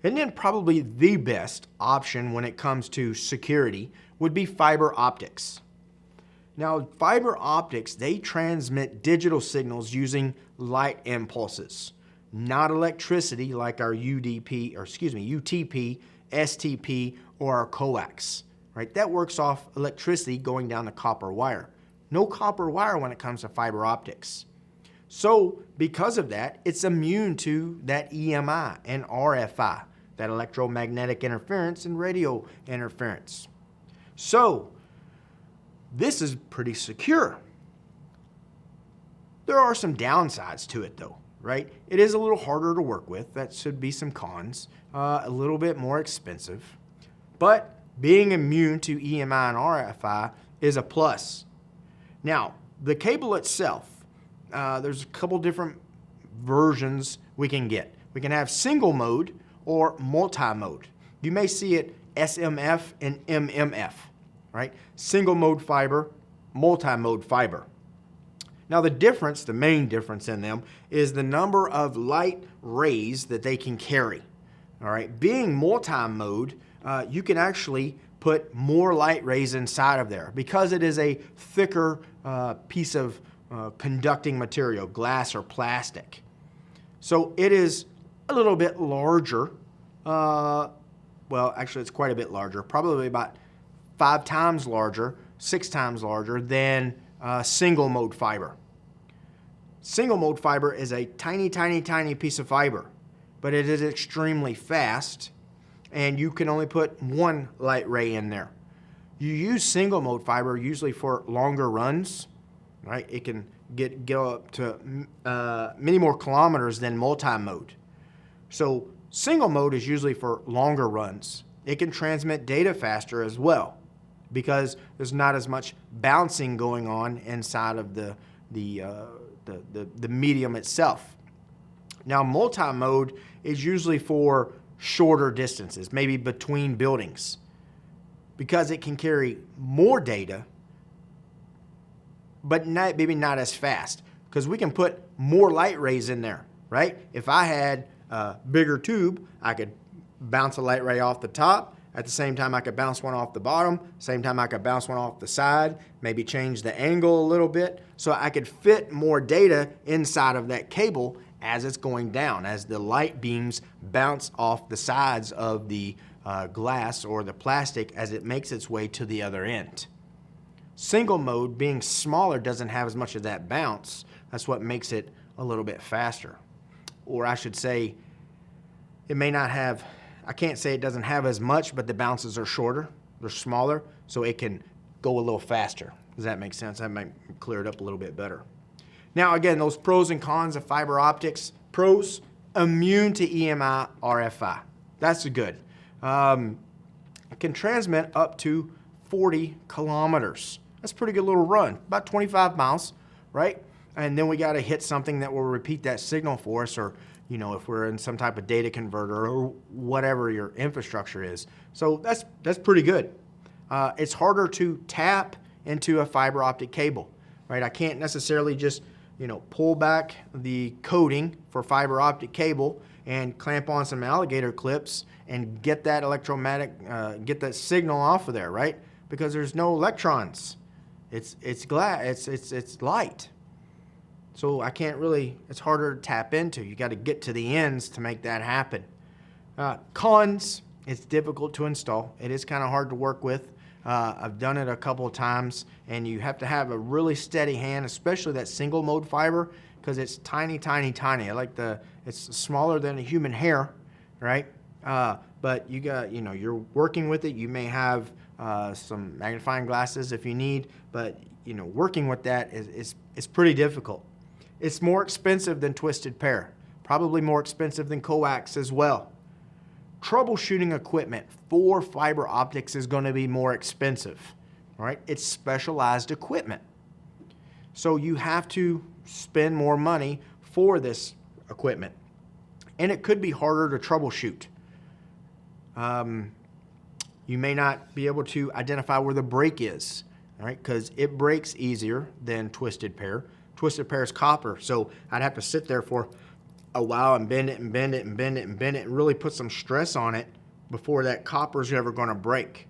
And then probably the best option when it comes to security would be fiber optics. Now, fiber optics, they transmit digital signals using light impulses, not electricity like our UTP, STP, or our coax, right? That works off electricity going down the copper wire. No copper wire when it comes to fiber optics. So because of that, it's immune to that EMI and RFI, that electromagnetic interference and radio interference. So this is pretty secure. There are some downsides to it though, right? It is a little harder to work with. That should be some cons, a little bit more expensive. But being immune to EMI and RFI is a plus. Now, the cable itself, there's a couple different versions we can get. We can have single mode or multi-mode. You may see it SMF and MMF, right? Single mode fiber, multi-mode fiber. Now the main difference in them is the number of light rays that they can carry. All right, being multi-mode, you can actually put more light rays inside of there because it is a thicker piece of conducting material, glass or plastic. So it is a little bit larger. Well, actually it's quite a bit larger, probably about 5 times larger, 6 times larger than single mode fiber. Single mode fiber is a tiny, tiny, tiny piece of fiber, but it is extremely fast, and you can only put one light ray in there. You use single mode fiber usually for longer runs, right? It can go up to many more kilometers than multi-mode. So single mode is usually for longer runs. It can transmit data faster as well because there's not as much bouncing going on inside of the medium itself. Now, multi-mode is usually for shorter distances, maybe between buildings, because it can carry more data, but maybe not as fast, because we can put more light rays in there, right? If I had a bigger tube, I could bounce a light ray off the top. At the same time, I could bounce one off the bottom. Same time, I could bounce one off the side, maybe change the angle a little bit. So I could fit more data inside of that cable as it's going down, as the light beams bounce off the sides of the glass or the plastic as it makes its way to the other end. Single mode, being smaller, doesn't have as much of that bounce. That's what makes it a little bit faster. Or I should say, it may not have, I can't say it doesn't have as much, but the bounces are shorter, they're smaller, so it can go a little faster. Does that make sense? That might clear it up a little bit better. Now again, those pros and cons of fiber optics. Pros, immune to EMI, RFI. That's good. It can transmit up to 40 kilometers. That's a pretty good little run, about 25 miles, right? And then we got to hit something that will repeat that signal for us, or you know, if we're in some type of data converter or whatever your infrastructure is. So that's pretty good. It's harder to tap into a fiber optic cable, right? I can't necessarily just, you know, pull back the coating for fiber optic cable and clamp on some alligator clips and get that get that signal off of there, right? Because there's no electrons. It's glass. It's light. So I can't really, it's harder to tap into. You got to get to the ends to make that happen. Cons, it's difficult to install. It is kind of hard to work with. I've done it a couple of times, and you have to have a really steady hand, especially that single mode fiber, because it's tiny, tiny, tiny. It's smaller than a human hair, right? But you got, you know, you're working with it. You may have some magnifying glasses if you need, but you know, working with that is pretty difficult. It's more expensive than twisted pair, probably more expensive than coax as well. Troubleshooting equipment for fiber optics is going to be more expensive, right? It's specialized equipment. So you have to spend more money for this equipment. And it could be harder to troubleshoot. You may not be able to identify where the break is, all right? Because it breaks easier than twisted pair. Twisted pair is copper, so I'd have to sit there for a while and bend it and bend it and bend it and bend it and really put some stress on it before that copper is ever going to break.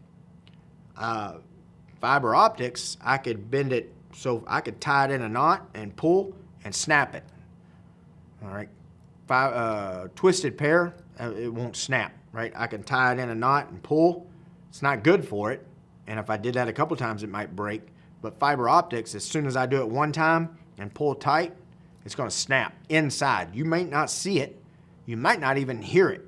Fiber optics, I could bend it so I could tie it in a knot and pull and snap it. All right. Twisted pair, it won't snap, right? I can tie it in a knot and pull. It's not good for it. And if I did that a couple times, it might break. But fiber optics, as soon as I do it one time and pull tight, it's going to snap inside. You might not see it. You might not even hear it,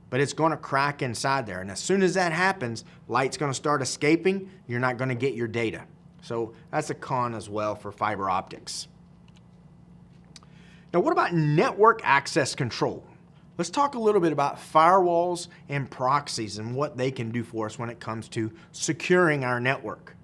but it's going to crack inside there. And as soon as that happens, light's going to start escaping. You're not going to get your data. So that's a con as well for fiber optics. Now, what about network access control? Let's talk a little bit about firewalls and proxies and what they can do for us when it comes to securing our network.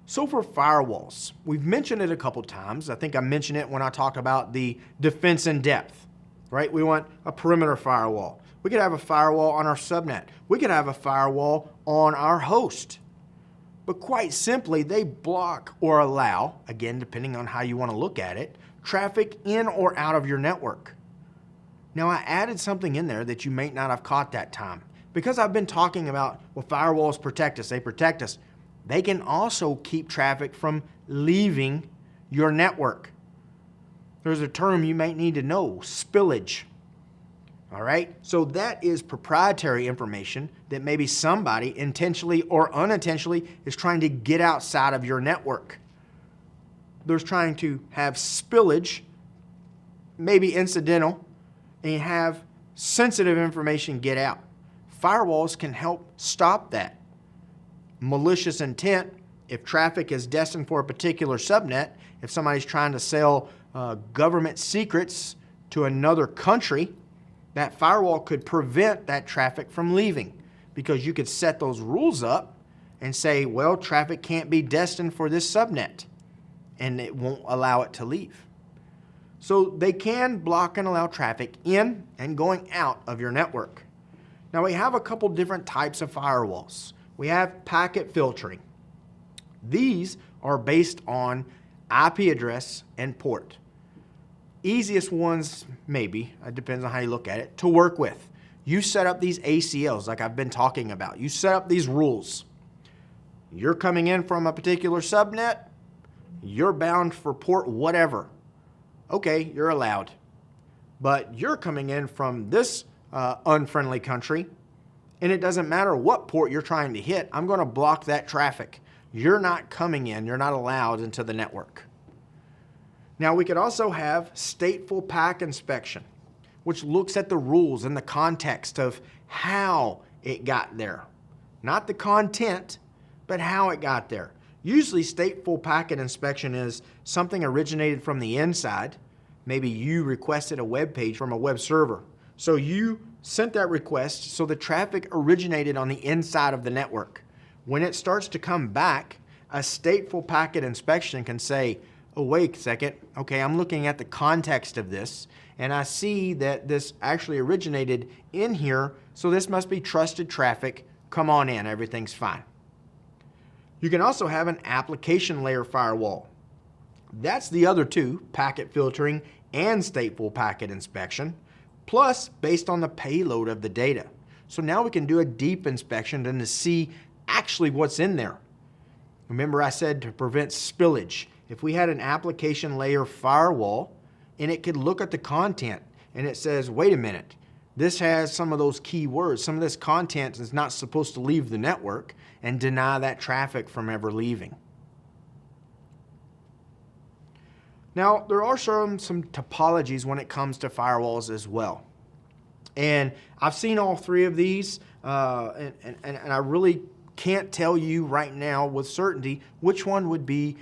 So for firewalls, we've mentioned it a couple times. I think I mentioned it when I talked about the defense in depth, right? We want a perimeter firewall. We could have a firewall on our subnet. We could have a firewall on our host. But quite simply, they block or allow, again, depending on how you want to look at it, traffic in or out of your network. Now, I added something in there that you may not have caught that time. Because I've been talking about, well, firewalls protect us, they protect us. They can also keep traffic from leaving your network. There's a term you might need to know, spillage. All right? So that is proprietary information that maybe somebody intentionally or unintentionally is trying to get outside of your network. They're trying to have spillage, maybe incidental, and have sensitive information get out. Firewalls can help stop that. Malicious intent, if traffic is destined for a particular subnet, if somebody's trying to sell government secrets to another country, that firewall could prevent that traffic from leaving because you could set those rules up and say, well, traffic can't be destined for this subnet, and it won't allow it to leave. So they can block and allow traffic in and going out of your network. Now we have a couple different types of firewalls. We have packet filtering. These are based on IP address and port. Easiest ones, maybe, it depends on how you look at it, to work with. You set up these ACLs like I've been talking about. You set up these rules. You're coming in from a particular subnet, you're bound for port whatever. Okay, you're allowed. But you're coming in from this unfriendly country, and it doesn't matter what port you're trying to hit, I'm going to block that traffic. You're not coming in, you're not allowed into the network. Now we could also have stateful pack inspection, which looks at the rules and the context of how it got there. Not the content, but how it got there. Usually stateful packet inspection is something originated from the inside. Maybe you requested a web page from a web server. So you sent that request so the traffic originated on the inside of the network. When it starts to come back, a stateful packet inspection can say, oh, wait a second, okay, I'm looking at the context of this, and I see that this actually originated in here, so this must be trusted traffic. Come on in, everything's fine. You can also have an application layer firewall. That's the other two, packet filtering and stateful packet inspection, plus based on the payload of the data. So now we can do a deep inspection and to see actually what's in there. Remember I said to prevent spillage. If we had an application layer firewall and it could look at the content and it says, wait a minute, this has some of those key words, some of this content is not supposed to leave the network, and deny that traffic from ever leaving. Now, there are some topologies when it comes to firewalls as well. And I've seen all three of these, and I really can't tell you right now with certainty which one would be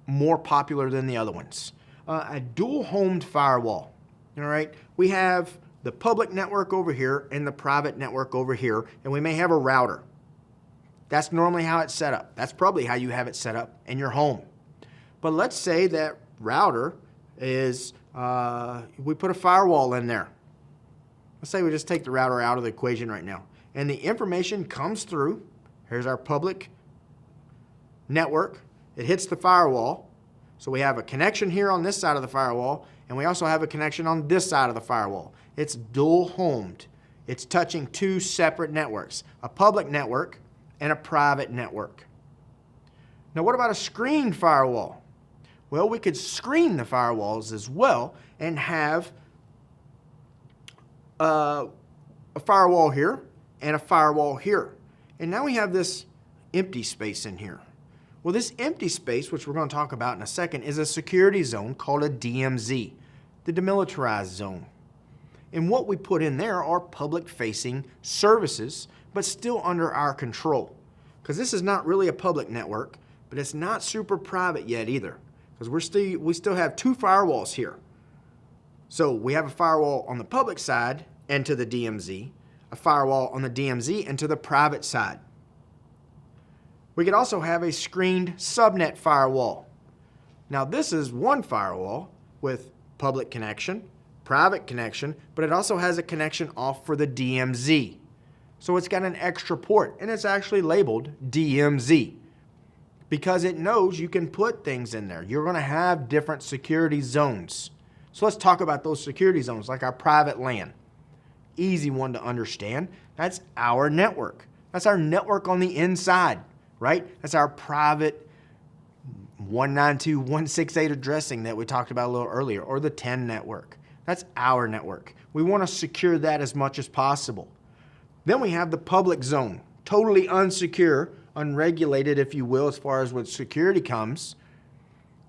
more popular than the other ones. A dual-homed firewall, all right? We have the public network over here and the private network over here, and we may have a router. That's normally how it's set up. That's probably how you have it set up in your home. But let's say that router is, we put a firewall in there. Let's say we just take the router out of the equation right now. And the information comes through. Here's our public network. It hits the firewall. So we have a connection here on this side of the firewall, And we also have a connection on this side of the firewall. It's dual homed. It's touching two separate networks, a public network and a private network. Now, what about a screened firewall? Well, we could screen the firewalls as well and have a firewall here and a firewall here. And now we have this empty space in here. Well, this empty space, which we're going to talk about in a second, is a security zone called a DMZ, the demilitarized zone. And what we put in there are public-facing services, but still under our control. Because this is not really a public network, but it's not super private yet either. Because we still have two firewalls here. So we have a firewall on the public side and to the DMZ, a firewall on the DMZ and to the private side. We could also have a screened subnet firewall. Now this is one firewall with public connection, private connection, but it also has a connection off for the DMZ. So it's got an extra port, and it's actually labeled DMZ because it knows you can put things in there. You're going to have different security zones. So let's talk about those security zones, like our private LAN. Easy one to understand. That's our network. That's our network on the inside, right? That's our private 192.168 addressing that we talked about a little earlier, or the 10 network. That's our network. We want to secure that as much as possible. Then we have the public zone, totally unsecure, unregulated, if you will, as far as what security comes.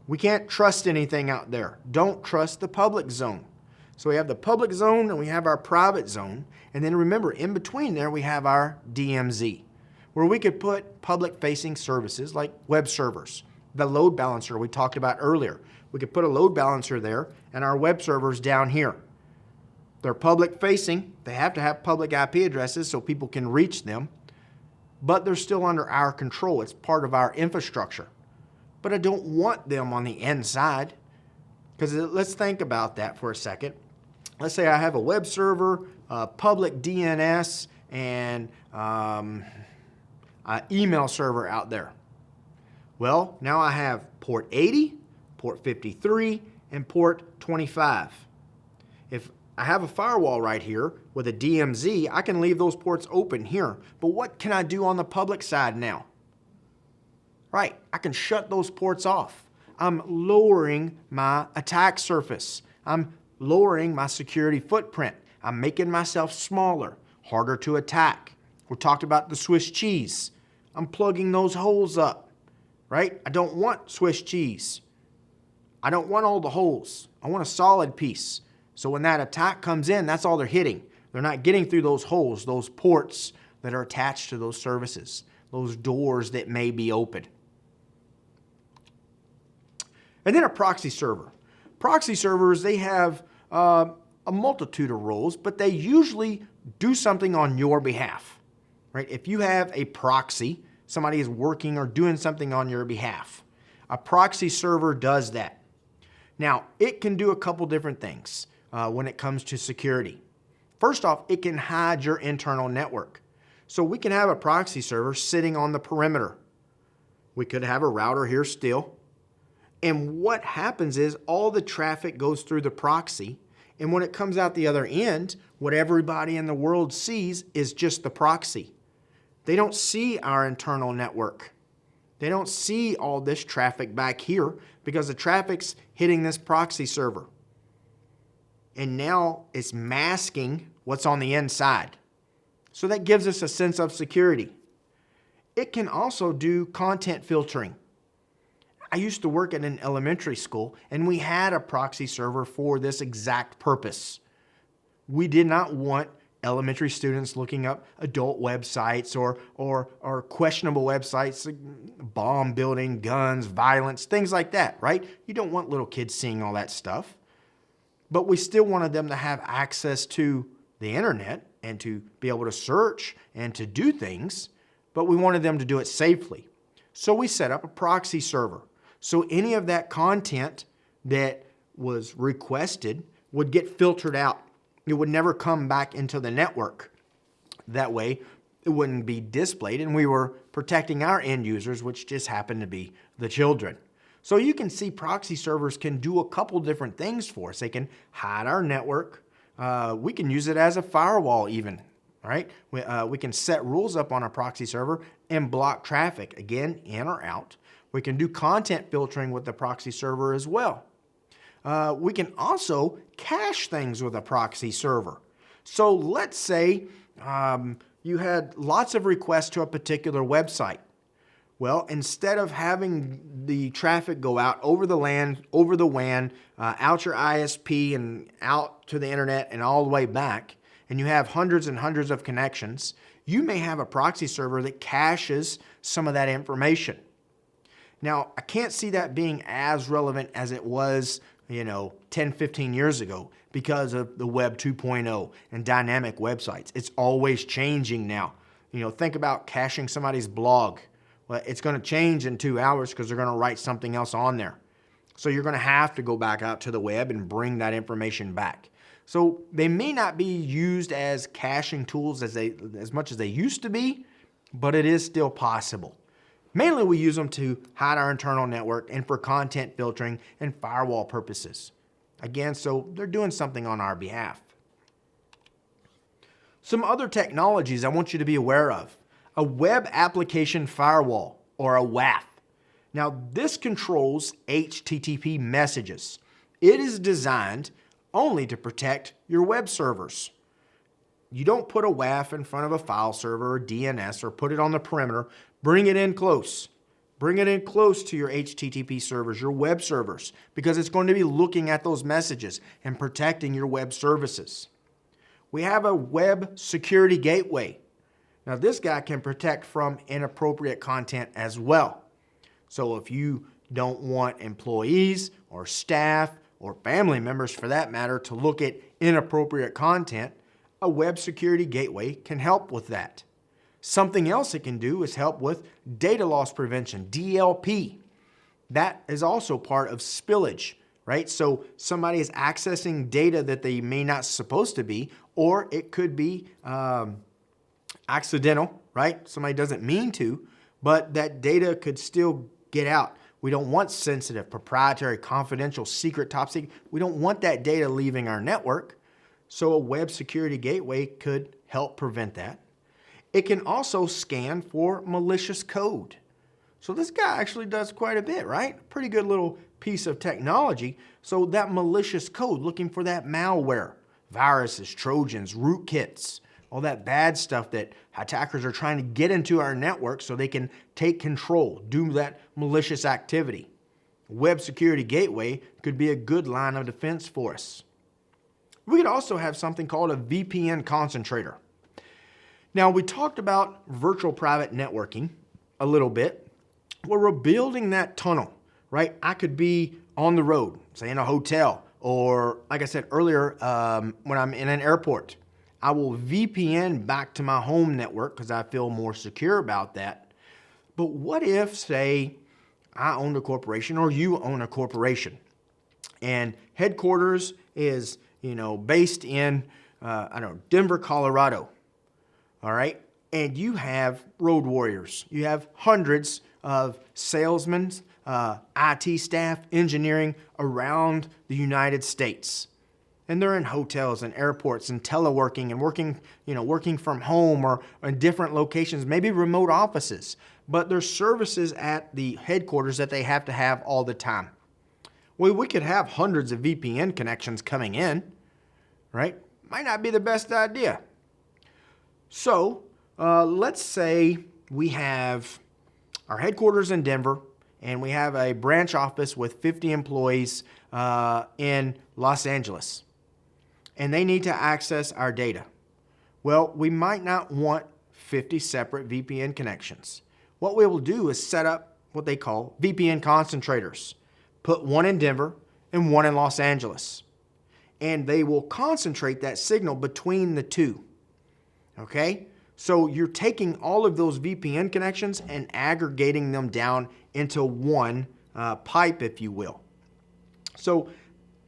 We can't trust anything out there. Don't trust the public zone. So we have the public zone and we have our private zone. And then remember, in between there, we have our DMZ, where we could put public-facing services like web servers, the load balancer we talked about earlier. We could put a load balancer there and our web servers down here. They're public-facing. They have to have public IP addresses so people can reach them, but they're still under our control. It's part of our infrastructure. But I don't want them on the inside, because let's think about that for a second. Let's say I have a web server, a public DNS, and an email server out there. Well, now I have port 80, port 53, and port 25. If I have a firewall right here with a DMZ, I can leave those ports open here. But what can I do on the public side now? Right, I can shut those ports off. I'm lowering my attack surface. I'm lowering my security footprint. I'm making myself smaller, harder to attack. We talked about the Swiss cheese. I'm plugging those holes up, right? I don't want Swiss cheese. I don't want all the holes. I want a solid piece. So when that attack comes in, that's all they're hitting. They're not getting through those holes, those ports that are attached to those services, those doors that may be open. And then a proxy server. Proxy servers, they have a multitude of roles, but they usually do something on your behalf, right? If you have a proxy, somebody is working or doing something on your behalf. A proxy server does that. Now, it can do a couple different things when it comes to security. First off, it can hide your internal network. So we can have a proxy server sitting on the perimeter. We could have a router here still. And what happens is all the traffic goes through the proxy, and when it comes out the other end, what everybody in the world sees is just the proxy. They don't see our internal network. They don't see all this traffic back here because the traffic's hitting this proxy server. And now it's masking what's on the inside. So that gives us a sense of security. It can also do content filtering. I used to work at an elementary school, and we had a proxy server for this exact purpose. We did not want elementary students looking up adult websites or questionable websites, like bomb building, guns, violence, things like that, right? You don't want little kids seeing all that stuff. But we still wanted them to have access to the internet and to be able to search and to do things, but we wanted them to do it safely. So we set up a proxy server. So any of that content that was requested would get filtered out. It would never come back into the network. That way, it wouldn't be displayed, and we were protecting our end users, which just happened to be the children. So you can see proxy servers can do a couple different things for us. They can hide our network. We can use it as a firewall even, right? We can set rules up on a proxy server and block traffic, again, in or out. We can do content filtering with the proxy server as well. We can also cache things with a proxy server. So let's say you had lots of requests to a particular website. Well, instead of having the traffic go out over the LAN, over the WAN, out your ISP and out to the internet and all the way back, and you have hundreds and hundreds of connections, you may have a proxy server that caches some of that information. Now, I can't see that being as relevant as it was, 10, 15 years ago because of the Web 2.0 and dynamic websites. It's always changing now. Think about caching somebody's blog. Well, it's going to change in 2 hours because they're going to write something else on there. So you're going to have to go back out to the web and bring that information back. So they may not be used as caching tools as much as they used to be, but it is still possible. Mainly we use them to hide our internal network and for content filtering and firewall purposes. Again, so they're doing something on our behalf. Some other technologies I want you to be aware of. A web application firewall, or a WAF. Now, this controls HTTP messages. It is designed only to protect your web servers. You don't put a WAF in front of a file server or DNS or put it on the perimeter. Bring it in close. Bring it in close to your HTTP servers, your web servers, because it's going to be looking at those messages and protecting your web services. We have a web security gateway. Now, this guy can protect from inappropriate content as well. So if you don't want employees or staff or family members, for that matter, to look at inappropriate content, a web security gateway can help with that. Something else it can do is help with data loss prevention, DLP. That is also part of spillage, right? So somebody is accessing data that they may not supposed to be, or it could be accidental, right? Somebody doesn't mean to, but that data could still get out. We don't want sensitive, proprietary, confidential, secret, top secret. We don't want that data leaving our network. So a web security gateway could help prevent that. It can also scan for malicious code. So this guy actually does quite a bit, right? Pretty good little piece of technology. So that malicious code, looking for that malware, viruses, Trojans, rootkits, all that bad stuff that attackers are trying to get into our network so they can take control, do that malicious activity. Web security gateway could be a good line of defense for us. We could also have something called a VPN concentrator. Now, we talked about virtual private networking a little bit. Well, we're building that tunnel, right? I could be on the road, say in a hotel, or like I said earlier, when I'm in an airport. I will VPN back to my home network because I feel more secure about that. But what if, say, I owned a corporation or you own a corporation and headquarters is, based in, Denver, Colorado, all right? And you have road warriors. You have hundreds of salesmen, IT staff, engineering around the United States. And they're in hotels and airports and teleworking and working from home or in different locations, maybe remote offices. But there's services at the headquarters that they have to have all the time. Well, we could have hundreds of VPN connections coming in, right? Might not be the best idea. So let's say we have our headquarters in Denver and we have a branch office with 50 employees in Los Angeles. And they need to access our data. Well, we might not want 50 separate VPN connections. What we will do is set up what they call VPN concentrators. Put one in Denver and one in Los Angeles. And they will concentrate that signal between the two. Okay? So you're taking all of those VPN connections and aggregating them down into one pipe, if you will. So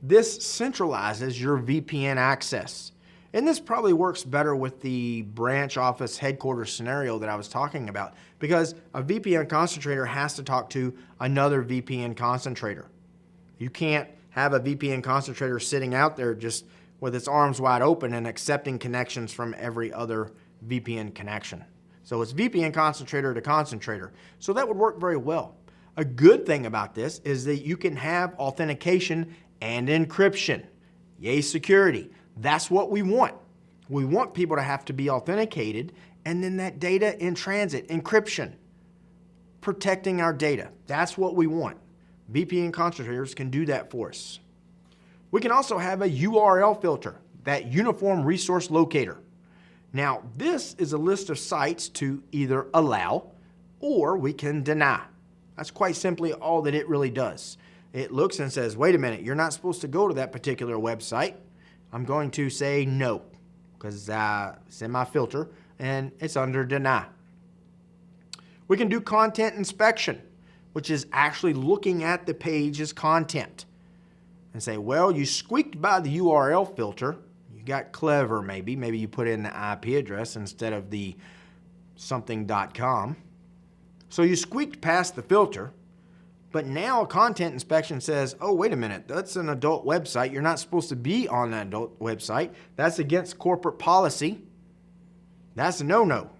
this centralizes your VPN access. And this probably works better with the branch office headquarters scenario that I was talking about, because a VPN concentrator has to talk to another VPN concentrator. You can't have a VPN concentrator sitting out there just with its arms wide open and accepting connections from every other VPN connection. So it's VPN concentrator to concentrator. So that would work very well. A good thing about this is that you can have authentication and encryption. Yay, security. That's what we want. We want people to have to be authenticated, and then that data in transit, encryption, protecting our data. That's what we want. VPN concentrators can do that for us. We can also have a URL filter, that Uniform Resource Locator. Now, this is a list of sites to either allow or we can deny. That's quite simply all that it really does. It looks and says, wait a minute, you're not supposed to go to that particular website. I'm going to say no, because it's in my filter and it's under deny. We can do content inspection, which is actually looking at the page's content and say, well, you squeaked by the URL filter. You got clever maybe. Maybe you put in the IP address instead of the something.com. So you squeaked past the filter, but now content inspection says, oh, wait a minute, that's an adult website. You're not supposed to be on that adult website. That's against corporate policy. That's a no-no.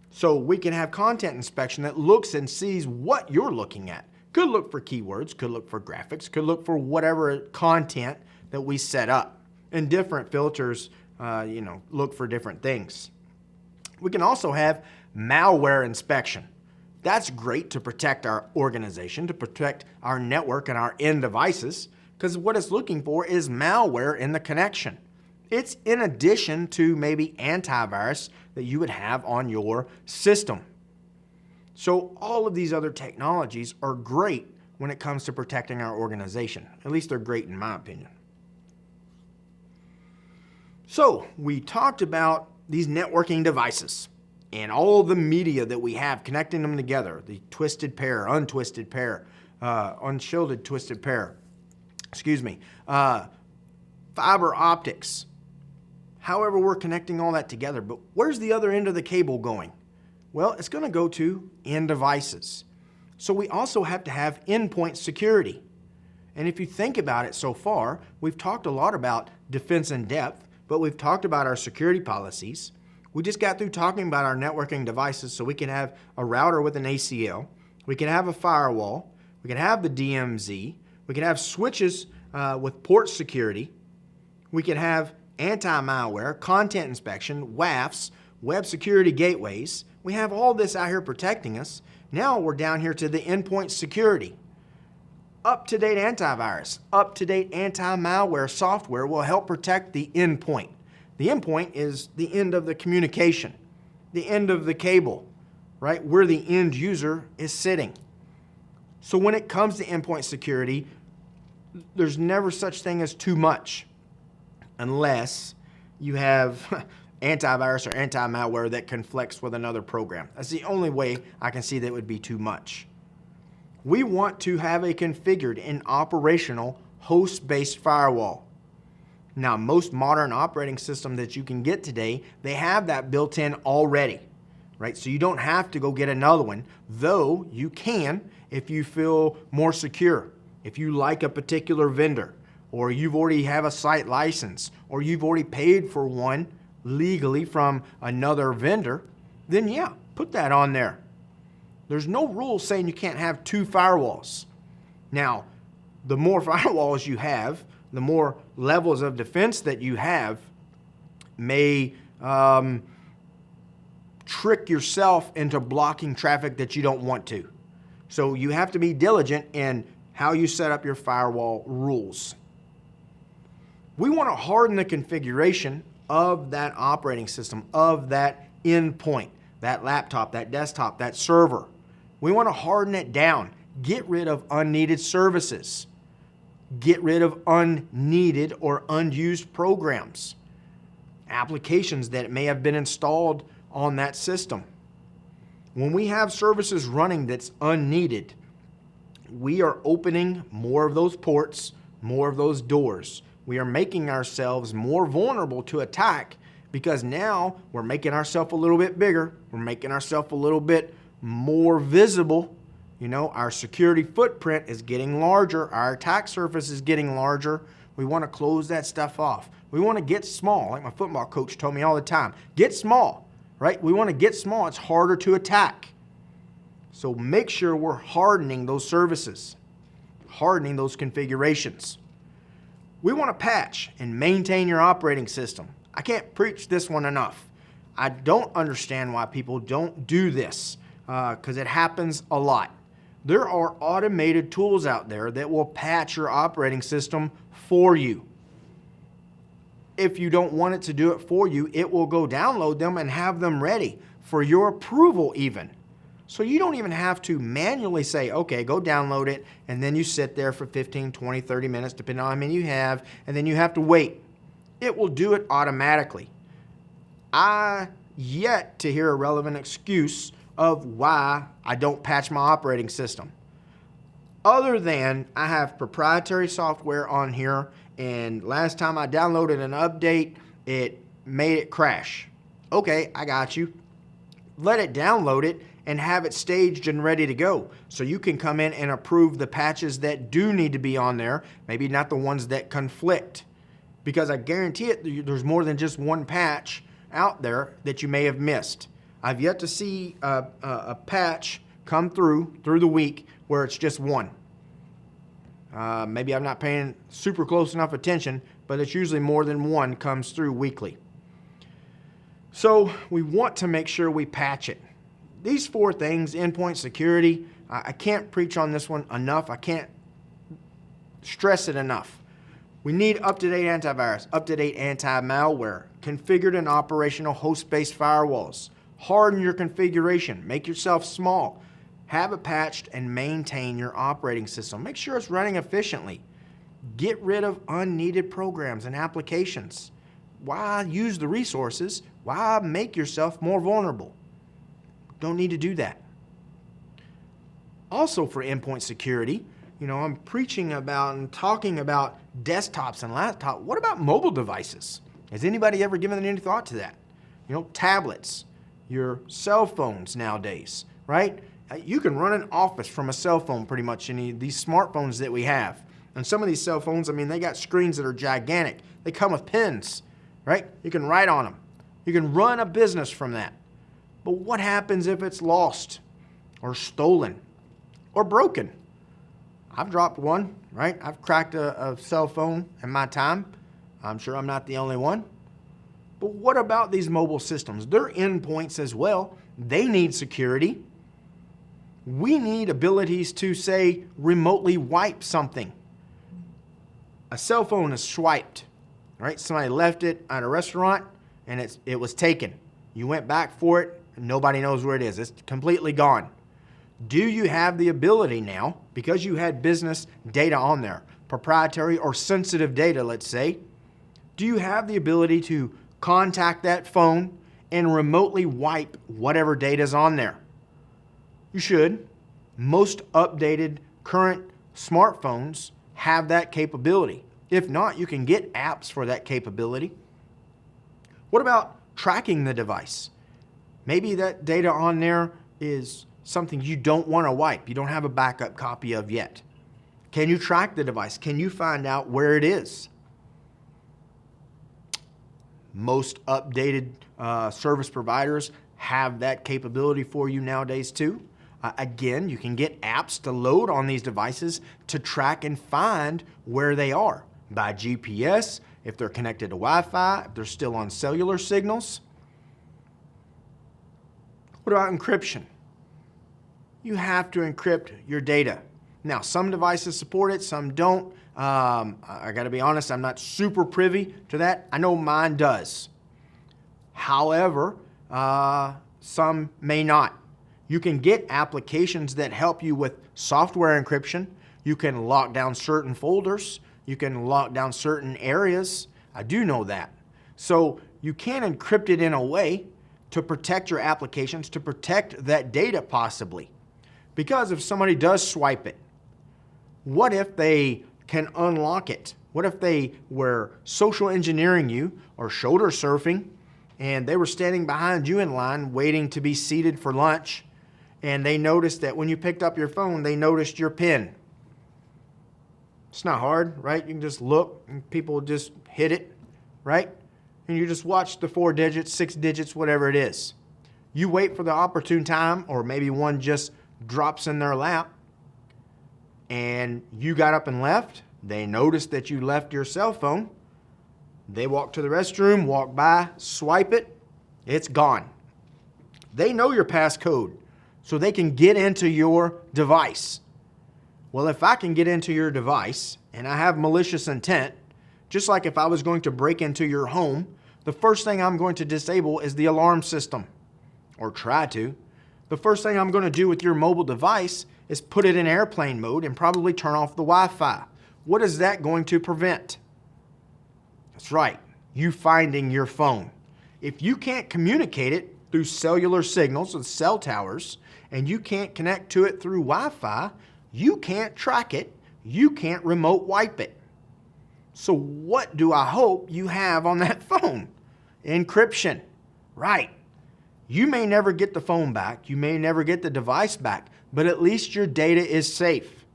So we can have content inspection that looks and sees what you're looking at. Could look for keywords, could look for graphics, could look for whatever content that we set up. And different filters, look for different things. We can also have malware inspection. That's great to protect our organization, to protect our network and our end devices, because what it's looking for is malware in the connection. It's in addition to maybe antivirus that you would have on your system. So all of these other technologies are great when it comes to protecting our organization. At least they're great in my opinion. So we talked about these networking devices and all the media that we have connecting them together, the twisted pair, untwisted pair, unshielded twisted pair, fiber optics. However, we're connecting all that together, but where's the other end of the cable going? Well, it's going to go to end devices. So we also have to have endpoint security. And if you think about it so far, we've talked a lot about defense in depth, but we've talked about our security policies. We just got through talking about our networking devices, so we can have a router with an ACL, we can have a firewall, we can have the DMZ, we can have switches with port security, we can have anti-malware, content inspection, WAFs, web security gateways. We have all this out here protecting us. Now we're down here to the endpoint security. Up-to-date antivirus, up-to-date anti-malware software will help protect the endpoint. The endpoint is the end of the communication, the end of the cable, right? Where the end user is sitting. So when it comes to endpoint security, there's never such thing as too much, unless you have antivirus or anti-malware that conflicts with another program. That's the only way I can see that would be too much. We want to have a configured and operational host-based firewall. Now, most modern operating systems that you can get today, they have that built in already, right? So you don't have to go get another one, though you can if you feel more secure, if you like a particular vendor, or you've already have a site license, or you've already paid for one legally from another vendor, then yeah, put that on there. There's no rule saying you can't have two firewalls. Now, the more firewalls you have, the more levels of defense that you have may trick yourself into blocking traffic that you don't want to. So you have to be diligent in how you set up your firewall rules. We want to harden the configuration of that operating system, of that endpoint, that laptop, that desktop, that server. We want to harden it down. Get rid of unneeded services. Get rid of unneeded or unused programs, applications that may have been installed on that system. When we have services running that's unneeded, we are opening more of those ports, more of those doors we are making ourselves more vulnerable to attack because now we're making ourselves a little bit bigger. We're making ourselves a little bit more visible. You know, our security footprint is getting larger. Our attack surface is getting larger. We want to close that stuff off. We want to get small. Like my football coach told me all the time, get small, right? We want to get small. It's harder to attack. So make sure we're hardening those services, hardening those configurations. We want to patch and maintain your operating system. I can't preach this one enough. I don't understand why people don't do this because it happens a lot. There are automated tools out there that will patch your operating system for you. If you don't want it to do it for you, it will go download them and have them ready for your approval even. So you don't even have to manually say, okay, go download it, and then you sit there for 15, 20, 30 minutes, depending on how many you have, and then you have to wait. It will do it automatically. I yet to hear a relevant excuse of why I don't patch my operating system. Other than I have proprietary software on here, and last time I downloaded an update, it made it crash. Okay, I got you. Let it download it and have it staged and ready to go. So you can come in and approve the patches that do need to be on there, maybe not the ones that conflict. Because I guarantee it, there's more than just one patch out there that you may have missed. I've yet to see a patch come through the week where it's just one. Maybe I'm not paying super close enough attention, but it's usually more than one comes through weekly. So we want to make sure we patch it. These 4 things, endpoint security, I can't preach on this one enough. I can't stress it enough. We need up-to-date antivirus, up-to-date anti-malware, configured and operational host-based firewalls. Harden your configuration. Make yourself small. Have it patched and maintain your operating system. Make sure it's running efficiently. Get rid of unneeded programs and applications. Why use the resources? Why make yourself more vulnerable? Don't need to do that. Also for endpoint security, you know, I'm preaching about and talking about desktops and laptops. What about mobile devices? Has anybody ever given any thought to that? You know, tablets, your cell phones nowadays, right? You can run an office from a cell phone pretty much in these smartphones that we have. And some of these cell phones, I mean, they got screens that are gigantic. They come with pens, right? You can write on them. You can run a business from that. But what happens if it's lost or stolen or broken? I've dropped one, right? I've cracked a cell phone in my time. I'm sure I'm not the only one. But what about these mobile systems? They're endpoints as well. They need security. We need abilities to, say, remotely wipe something. A cell phone is swiped, right? Somebody left it at a restaurant and it was taken. You went back for it and nobody knows where it is. It's completely gone. Do you have the ability now, because you had business data on there, proprietary or sensitive data, let's say, do you have the ability to contact that phone and remotely wipe whatever data is on there? You should. Most updated current smartphones have that capability. If not, you can get apps for that capability. What about tracking the device? Maybe that data on there is something you don't want to wipe, you don't have a backup copy of yet. Can you track the device? Can you find out where it is? Most updated service providers have that capability for you nowadays too. Again, you can get apps to load on these devices to track and find where they are by GPS, if they're connected to Wi-Fi, if they're still on cellular signals. What about encryption? You have to encrypt your data. Now, some devices support it, some don't. I got to be honest, I'm not super privy to that. I know mine does. However, some may not. You can get applications that help you with software encryption. You can lock down certain folders. You can lock down certain areas. I do know that. So you can encrypt it in a way to protect your applications, to protect that data possibly. Because if somebody does swipe it, what if they can unlock it What if they were social engineering you or shoulder surfing and they were standing behind you in line waiting to be seated for lunch, and they noticed that when you picked up your phone, they noticed your PIN? It's not hard, right? You can just look and people just hit it, right? And you just watch the 4 digits, 6 digits, whatever it is. You wait for the opportune time, or maybe one just drops in their lap, and you got up and left. They noticed that you left your cell phone. They walk to the restroom, walk by, swipe it, it's gone. They know your passcode, so they can get into your device. Well, if I can get into your device and I have malicious intent, just like if I was going to break into your home, the first thing I'm going to disable is the alarm system, or try to. The first thing I'm going to do with your mobile device is put it in airplane mode and probably turn off the Wi-Fi. What is that going to prevent? That's right, you finding your phone. If you can't communicate it through cellular signals with cell towers, and you can't connect to it through Wi-Fi, you can't track it, you can't remote wipe it. So what do I hope you have on that phone? Encryption. Right. You may never get the phone back, you may never get the device back, but at least your data is safe.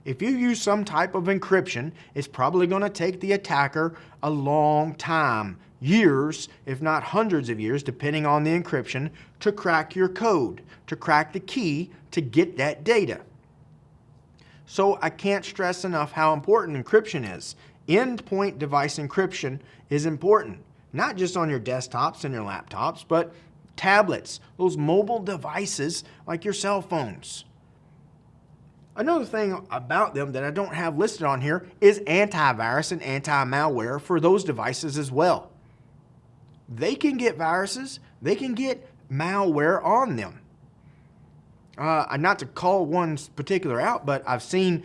If you use some type of encryption, it's probably going to take the attacker a long time, years, if not hundreds of years, depending on the encryption, to crack your code, to crack the key to get that data. So I can't stress enough how important encryption is. Endpoint device encryption is important, not just on your desktops and your laptops, but tablets, those mobile devices like your cell phones. Another thing about them that I don't have listed on here is antivirus and anti-malware for those devices as well. They can get viruses, they can get malware on them. Not to call one particular out, but I've seen,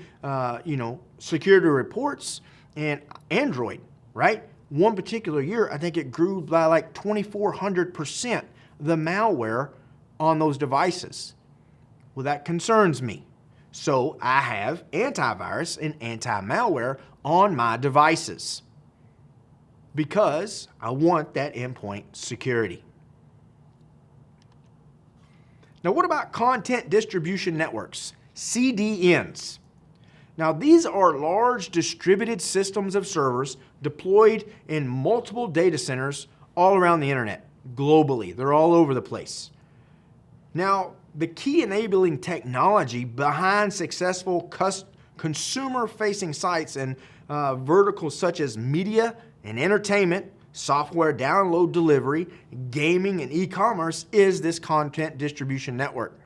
security reports and Android, right? One particular year, I think it grew by like 2,400%, the malware on those devices. Well, that concerns me. So I have antivirus and anti-malware on my devices because I want that endpoint security. Now, what about content distribution networks, CDNs? Now, these are large distributed systems of servers deployed in multiple data centers all around the internet, globally. They're all over the place. Now, the key enabling technology behind successful consumer-facing sites and verticals such as media and entertainment, software download delivery, gaming, and e-commerce is this content distribution network.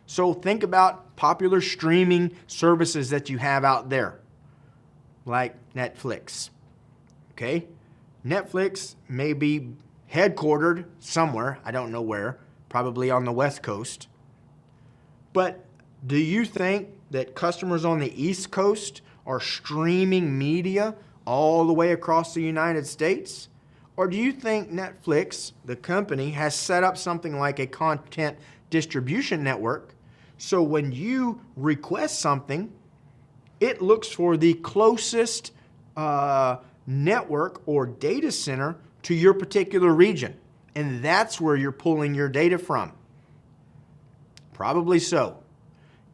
So think about popular streaming services that you have out there, like Netflix. Okay? Netflix may be headquartered somewhere, I don't know where, probably on the West Coast. But do you think that customers on the East Coast are streaming media all the way across the United States? Or do you think Netflix, the company, has set up something like a content distribution network, so when you request something, it looks for the closest network or data center to your particular region, and that's where you're pulling your data from? Probably so.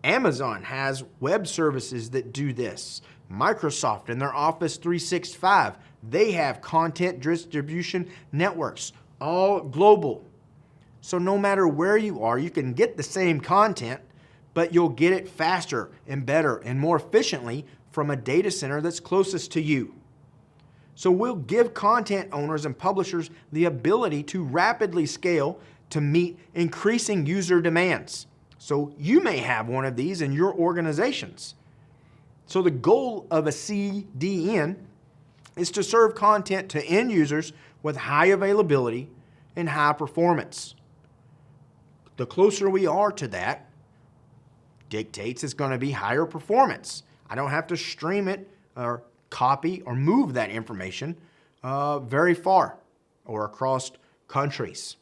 Amazon has web services that do this. Microsoft and their Office 365, they have content distribution networks, all global. So no matter where you are, you can get the same content, but you'll get it faster and better and more efficiently from a data center that's closest to you. So we'll give content owners and publishers the ability to rapidly scale to meet increasing user demands. So you may have one of these in your organizations. So the goal of a CDN is to serve content to end users with high availability and high performance. The closer we are to that dictates it's going to be higher performance. I don't have to stream it or copy or move that information very far or across countries.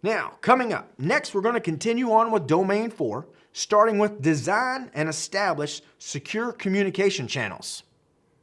Now, coming up, next we're going to continue on with Domain 4, starting with design and establish secure communication channels.